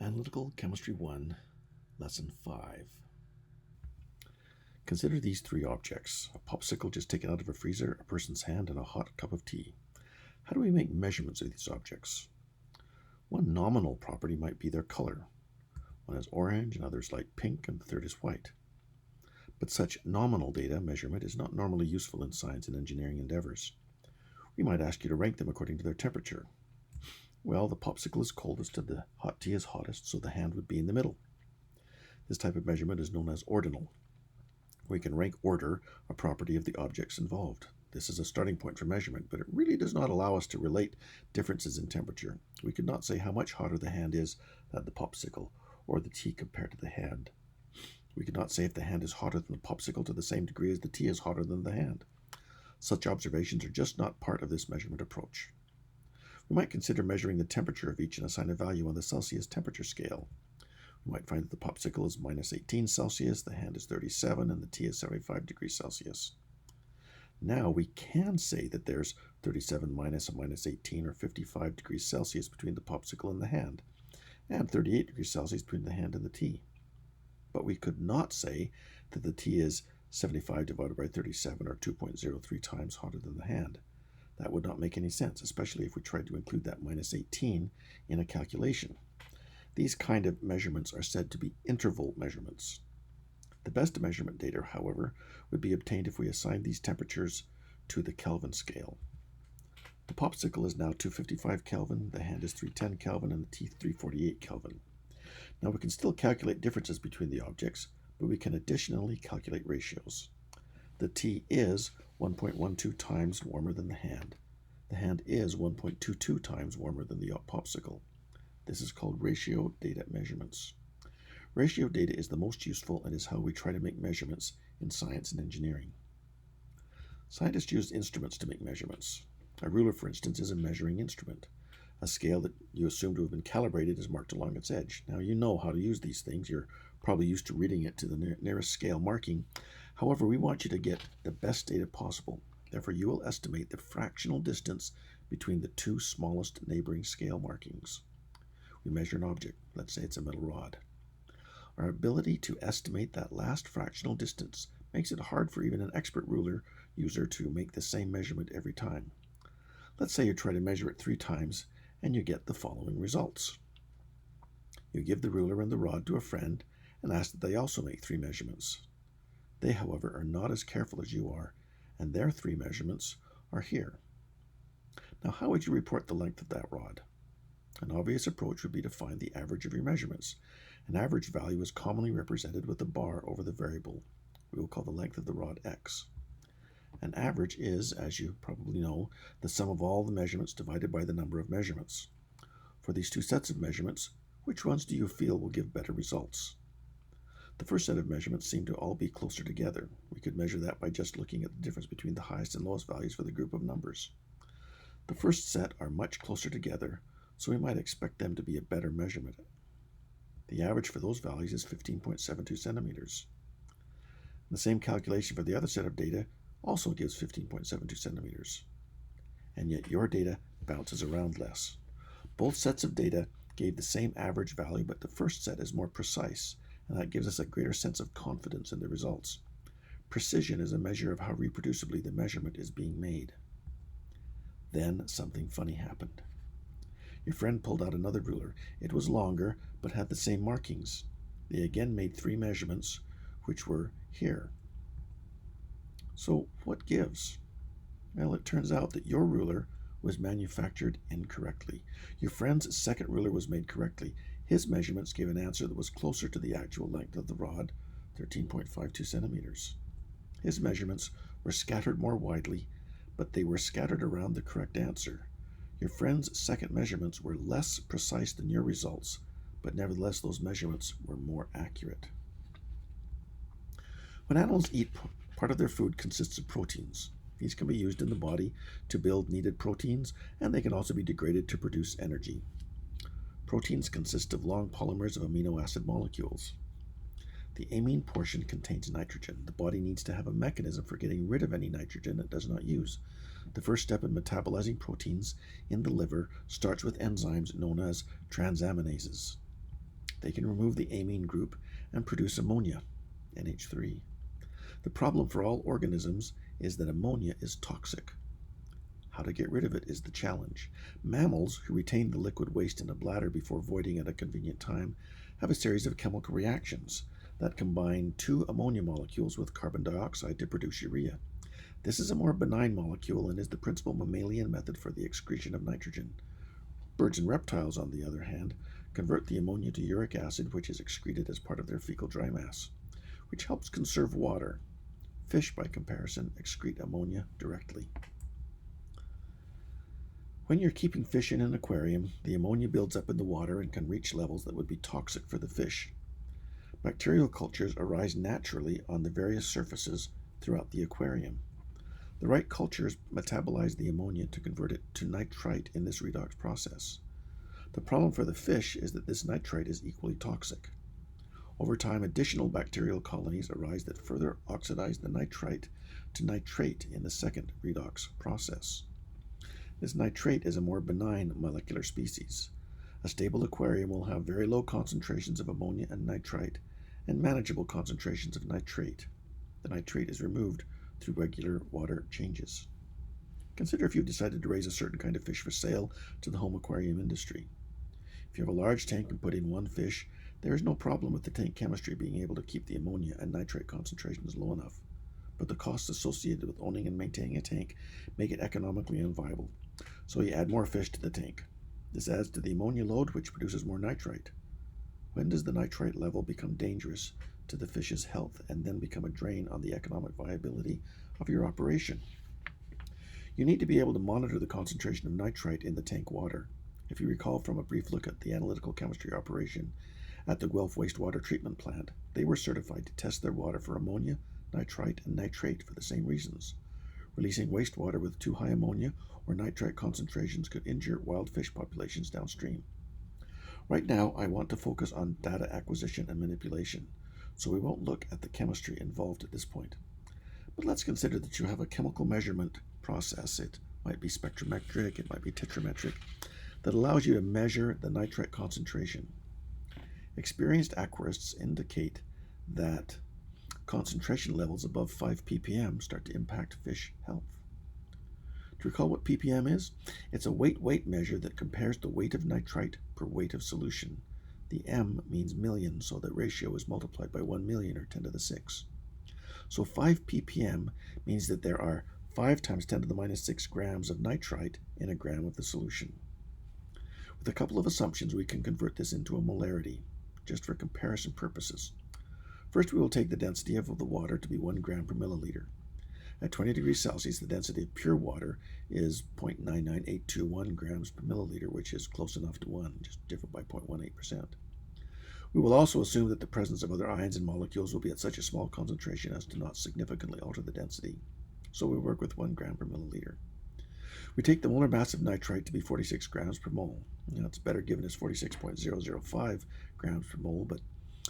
Analytical Chemistry 1, Lesson 5. Consider these three objects: a popsicle just taken out of a freezer, a person's hand, and a hot cup of tea. How do we make measurements of these objects? One nominal property might be their color. One is orange, and others light pink, and the third is white. But such nominal data measurement is not normally useful in science and engineering endeavors. We might ask you to rank them according to their temperature. Well, the popsicle is coldest and the hot tea is hottest, so the hand would be in the middle. This type of measurement is known as ordinal. We can rank order a property of the objects involved. This is a starting point for measurement, but it really does not allow us to relate differences in temperature. We could not say how much hotter the hand is than the popsicle, or the tea compared to the hand. We could not say if the hand is hotter than the popsicle to the same degree as the tea is hotter than the hand. Such observations are just not part of this measurement approach. We might consider measuring the temperature of each and assign a value on the Celsius temperature scale. We might find that the popsicle is minus 18 Celsius, the hand is 37, and the tea is 75 degrees Celsius. Now we can say that there's 37 minus a minus 18, or 55 degrees Celsius between the popsicle and the hand, and 38 degrees Celsius between the hand and the tea. But we could not say that the tea is 75 divided by 37, or 2.03 times hotter than the hand. That would not make any sense, especially if we tried to include that minus 18 in a calculation. These kind of measurements are said to be interval measurements. The best measurement data, however, would be obtained if we assigned these temperatures to the Kelvin scale. The popsicle is now 255 Kelvin, the hand is 310 Kelvin, and the tea 348 Kelvin. Now we can still calculate differences between the objects, but we can additionally calculate ratios. The tea is 1.12 times warmer than the hand. The hand is 1.22 times warmer than the popsicle. This is called ratio data measurements. Ratio data is the most useful and is how we try to make measurements in science and engineering. Scientists use instruments to make measurements. A ruler, for instance, is a measuring instrument. A scale that you assume to have been calibrated is marked along its edge. Now you know how to use these things. You're probably used to reading it to the nearest scale marking. However, we want you to get the best data possible. Therefore, you will estimate the fractional distance between the two smallest neighboring scale markings. We measure an object. Let's say it's a metal rod. Our ability to estimate that last fractional distance makes it hard for even an expert ruler user to make the same measurement every time. Let's say you try to measure it 3 times and you get the following results. You give the ruler and the rod to a friend and ask that they also make 3 measurements. They, however, are not as careful as you are, and their 3 measurements are here. Now, how would you report the length of that rod? An obvious approach would be to find the average of your measurements. An average value is commonly represented with a bar over the variable. We will call the length of the rod x. An average is, as you probably know, the sum of all the measurements divided by the number of measurements. For these 2 sets of measurements, which ones do you feel will give better results? The first set of measurements seem to all be closer together. We could measure that by just looking at the difference between the highest and lowest values for the group of numbers. The first set are much closer together, so we might expect them to be a better measurement. The average for those values is 15.72 centimeters. The same calculation for the other set of data also gives 15.72 centimeters. And yet your data bounces around less. Both sets of data gave the same average value, but the first set is more precise, and that gives us a greater sense of confidence in the results. Precision is a measure of how reproducibly the measurement is being made. Then something funny happened. Your friend pulled out another ruler. It was longer, but had the same markings. They again made 3 measurements, which were here. So what gives? Well, it turns out that your ruler was manufactured incorrectly. Your friend's second ruler was made correctly. His measurements gave an answer that was closer to the actual length of the rod, 13.52 centimeters. His measurements were scattered more widely, but they were scattered around the correct answer. Your friend's second measurements were less precise than your results, but nevertheless those measurements were more accurate. When animals eat, part of their food consists of proteins. These can be used in the body to build needed proteins, and they can also be degraded to produce energy. Proteins consist of long polymers of amino acid molecules. The amine portion contains nitrogen. The body needs to have a mechanism for getting rid of any nitrogen it does not use. The first step in metabolizing proteins in the liver starts with enzymes known as transaminases. They can remove the amine group and produce ammonia, NH3. The problem for all organisms is that ammonia is toxic. How to get rid of it is the challenge. Mammals, who retain the liquid waste in a bladder before voiding at a convenient time, have a series of chemical reactions that combine two ammonia molecules with carbon dioxide to produce urea. This is a more benign molecule and is the principal mammalian method for the excretion of nitrogen. Birds and reptiles, on the other hand, convert the ammonia to uric acid, which is excreted as part of their fecal dry mass, which helps conserve water. Fish, by comparison, excrete ammonia directly. When you're keeping fish in an aquarium, the ammonia builds up in the water and can reach levels that would be toxic for the fish. Bacterial cultures arise naturally on the various surfaces throughout the aquarium. The right cultures metabolize the ammonia to convert it to nitrite in this redox process. The problem for the fish is that this nitrite is equally toxic. Over time, additional bacterial colonies arise that further oxidize the nitrite to nitrate in the second redox process. This nitrate is a more benign molecular species. A stable aquarium will have very low concentrations of ammonia and nitrite and manageable concentrations of nitrate. The nitrate is removed through regular water changes. Consider if you've decided to raise a certain kind of fish for sale to the home aquarium industry. If you have a large tank and put in one fish, there is no problem with the tank chemistry being able to keep the ammonia and nitrate concentrations low enough, but the costs associated with owning and maintaining a tank make it economically unviable. So you add more fish to the tank. This adds to the ammonia load, which produces more nitrite. When does the nitrite level become dangerous to the fish's health and then become a drain on the economic viability of your operation? You need to be able to monitor the concentration of nitrite in the tank water. If you recall from a brief look at the analytical chemistry operation at the Guelph wastewater treatment plant, they were certified to test their water for ammonia, nitrite, and nitrate for the same reasons. Releasing wastewater with too high ammonia or nitrite concentrations could injure wild fish populations downstream. Right now, I want to focus on data acquisition and manipulation, so we won't look at the chemistry involved at this point. But let's consider that you have a chemical measurement process. It might be spectrometric, it might be tetrametric, that allows you to measure the nitrite concentration. Experienced aquarists indicate that concentration levels above 5 ppm start to impact fish health. To recall what ppm is, it's a weight measure that compares the weight of nitrite per weight of solution. The m means million, so the ratio is multiplied by 1 million, or 10 to the 6. So 5 ppm means that there are 5 times 10 to the minus 6 grams of nitrite in a gram of the solution. With a couple of assumptions, we can convert this into a molarity, just for comparison purposes. First, we will take the density of the water to be 1 gram per milliliter. At 20 degrees Celsius, the density of pure water is 0.99821 grams per milliliter, which is close enough to 1, just different by 0.18%. We will also assume that the presence of other ions and molecules will be at such a small concentration as to not significantly alter the density, so we work with 1 gram per milliliter. We take the molar mass of nitrite to be 46 grams per mole. Now, it's better given as 46.005 grams per mole, but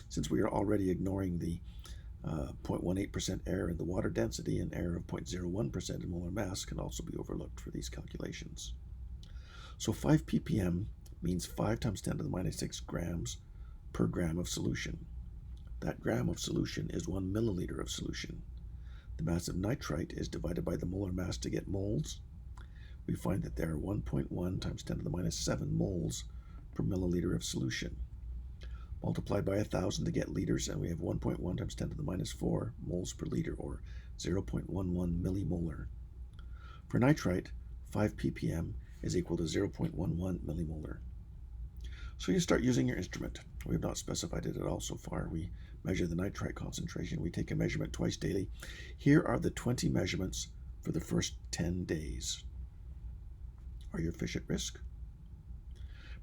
since we are already ignoring the 0.18% error in the water density, an error of 0.01% in molar mass can also be overlooked for these calculations. So 5 ppm means 5 times 10 to the minus 6 grams per gram of solution. That gram of solution is 1 milliliter of solution. The mass of nitrite is divided by the molar mass to get moles. We find that there are 1.1 times 10 to the minus 7 moles per milliliter of solution. Multiplied by 1,000 to get liters, and we have 1.1 times 10 to the minus 4 moles per liter, or 0.11 millimolar. For nitrite, 5 ppm is equal to 0.11 millimolar. So you start using your instrument. We have not specified it at all so far. We measure the nitrite concentration. We take a measurement twice daily. Here are the 20 measurements for the first 10 days. Are your fish at risk?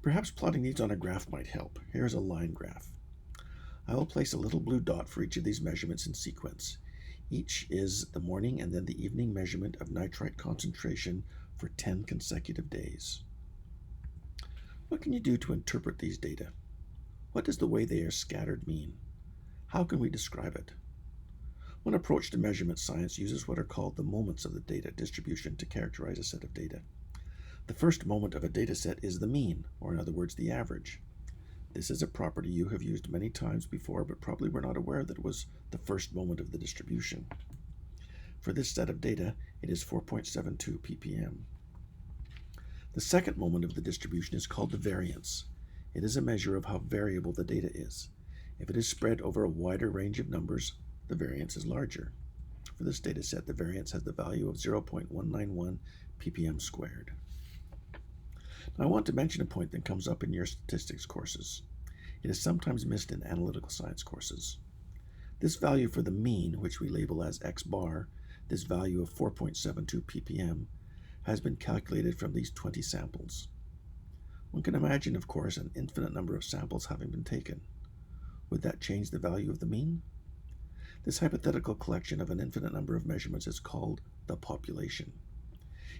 Perhaps plotting these on a graph might help. Here is a line graph. I will place a little blue dot for each of these measurements in sequence. Each is the morning and then the evening measurement of nitrite concentration for 10 consecutive days. What can you do to interpret these data? What does the way they are scattered mean? How can we describe it? One approach to measurement science uses what are called the moments of the data distribution to characterize a set of data. The first moment of a data set is the mean, or in other words, the average. This is a property you have used many times before, but probably were not aware that it was the first moment of the distribution. For this set of data, it is 4.72 ppm. The second moment of the distribution is called the variance. It is a measure of how variable the data is. If it is spread over a wider range of numbers, the variance is larger. For this data set, the variance has the value of 0.191 ppm squared. Now, I want to mention a point that comes up in your statistics courses. It is sometimes missed in analytical science courses. This value for the mean, which we label as x bar, this value of 4.72 ppm, has been calculated from these 20 samples. One can imagine, of course, an infinite number of samples having been taken. Would that change the value of the mean? This hypothetical collection of an infinite number of measurements is called the population.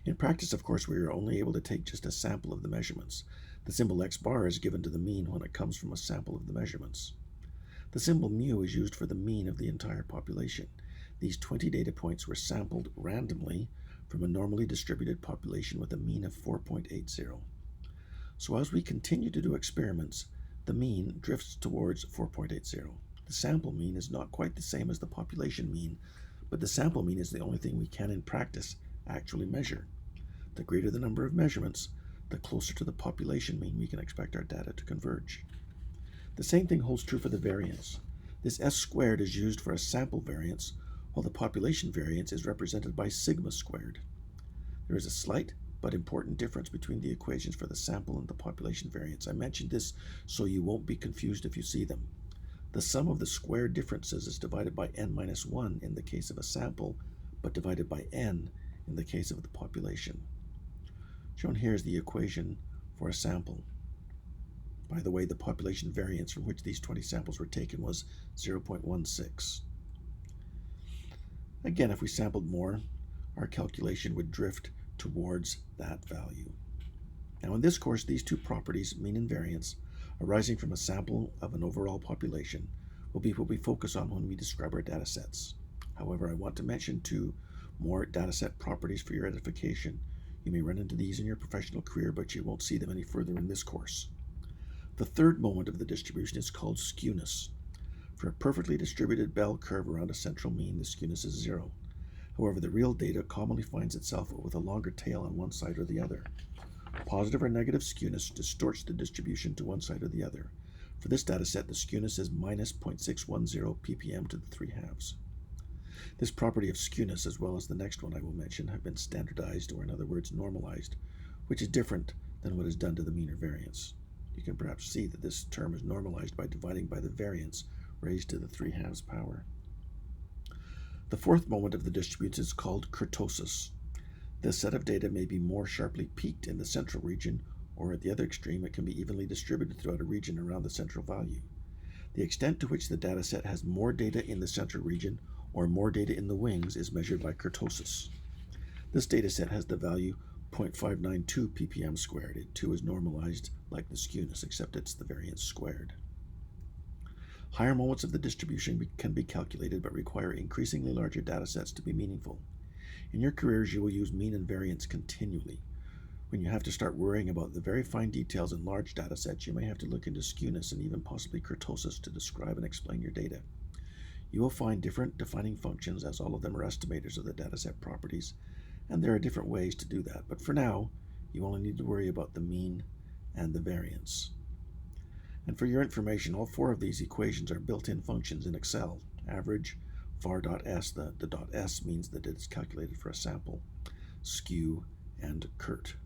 In practice, of course, we are only able to take just a sample of the measurements. The symbol x bar is given to the mean when it comes from a sample of the measurements. The symbol mu is used for the mean of the entire population. These 20 data points were sampled randomly from a normally distributed population with a mean of 4.80. So as we continue to do experiments, the mean drifts towards 4.80. The sample mean is not quite the same as the population mean, but the sample mean is the only thing we can in practice actually measure. The greater the number of measurements, the closer to the population mean we can expect our data to converge. The same thing holds true for the variance. This s squared is used for a sample variance, while the population variance is represented by sigma squared. There is a slight but important difference between the equations for the sample and the population variance. I mentioned this so you won't be confused if you see them. The sum of the squared differences is divided by n minus 1 in the case of a sample, but divided by n in the case of the population. Shown here is the equation for a sample. By the way, the population variance from which these 20 samples were taken was 0.16. Again, if we sampled more, our calculation would drift towards that value. Now, in this course, these two properties, mean and variance, arising from a sample of an overall population, will be what we focus on when we describe our data sets. However, I want to mention two more data set properties for your edification. You may run into these in your professional career, but you won't see them any further in this course. The third moment of the distribution is called skewness. For a perfectly distributed bell curve around a central mean, the skewness is 0. However, the real data commonly finds itself with a longer tail on one side or the other. Positive or negative skewness distorts the distribution to one side or the other. For this data set, the skewness is minus 0.610 ppm to the 3/2. This property of skewness, as well as the next one I will mention, have been standardized, or in other words, normalized, which is different than what is done to the mean or variance. You can perhaps see that this term is normalized by dividing by the variance raised to the 3/2 power. The fourth moment of the distribution is called kurtosis. This set of data may be more sharply peaked in the central region, or at the other extreme, it can be evenly distributed throughout a region around the central value. The extent to which the data set has more data in the central region or more data in the wings is measured by kurtosis. This data set has the value 0.592 ppm squared. It too is normalized like the skewness, except it's the variance squared. Higher moments of the distribution can be calculated, but require increasingly larger data sets to be meaningful. In your careers, you will use mean and variance continually. When you have to start worrying about the very fine details in large data sets, you may have to look into skewness and even possibly kurtosis to describe and explain your data. You will find different defining functions, as all of them are estimators of the dataset properties, and there are different ways to do that. But for now, you only need to worry about the mean and the variance. And for your information, all four of these equations are built-in functions in Excel. Average, var.s, the .s means that it is calculated for a sample, skew, and curt.